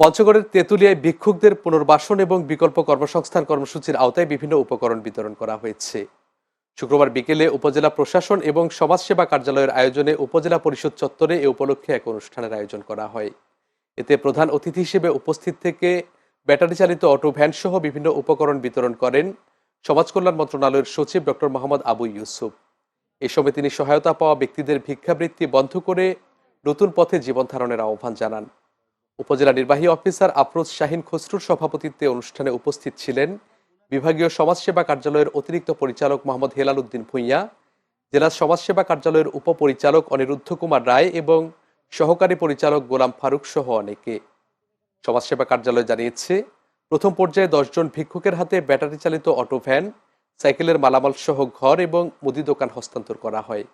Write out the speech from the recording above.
পঞ্চগড়ের তেঁতুলিয়ায় ভিক্ষুকদের পুনর্বাসন এবং বিকল্প কর্মসংস্থান কর্মসূচির আওতায় বিভিন্ন উপকরণ বিতরণ করা হয়েছে। শুক্রবার বিকেলে উপজেলা প্রশাসন এবং সমাজসেবা কার্যালয়ের আয়োজনে উপজেলা পরিষদ চত্বরে এ উপলক্ষে এক অনুষ্ঠানের আয়োজন করা হয়। এতে প্রধান অতিথি হিসেবে উপস্থিত থেকে ব্যাটারি চালিত অটো ভ্যান সহ বিভিন্ন উপকরণ বিতরণ করেন সমাজ কল্যাণ মন্ত্রণালয়ের সচিব ডক্টর মোহাম্মদ আবু ইউসুফ। এ সময় তিনি সহায়তা পাওয়া ব্যক্তিদের ভিক্ষাবৃত্তি বন্ধ করে নতুন পথে জীবন ধারণের আহ্বান জানান। উপজেলা নির্বাহী অফিসার আফরোজ শাহিন খসরুর সভাপতিত্বে অনুষ্ঠানে উপস্থিত ছিলেন বিভাগীয় সমাজসেবা কার্যালয়ের অতিরিক্ত পরিচালক মোহাম্মদ হেলাল উদ্দিন ভূঁইয়া, জেলা সমাজসেবা কার্যালয়ের উপপরিচালক অনিরুদ্ধ কুমার রায় এবং সহকারী পরিচালক গোলাম ফারুক সহ অনেকে। সমাজসেবা কার্যালয় জানিয়েছে, প্রথম পর্যায়ে 10 জন ভিক্ষুকের হাতে ব্যাটারি চালিত অটো ভ্যান, সাইকেলের মালামাল সহ ঘর এবং মুদি দোকান হস্তান্তর করা হয়।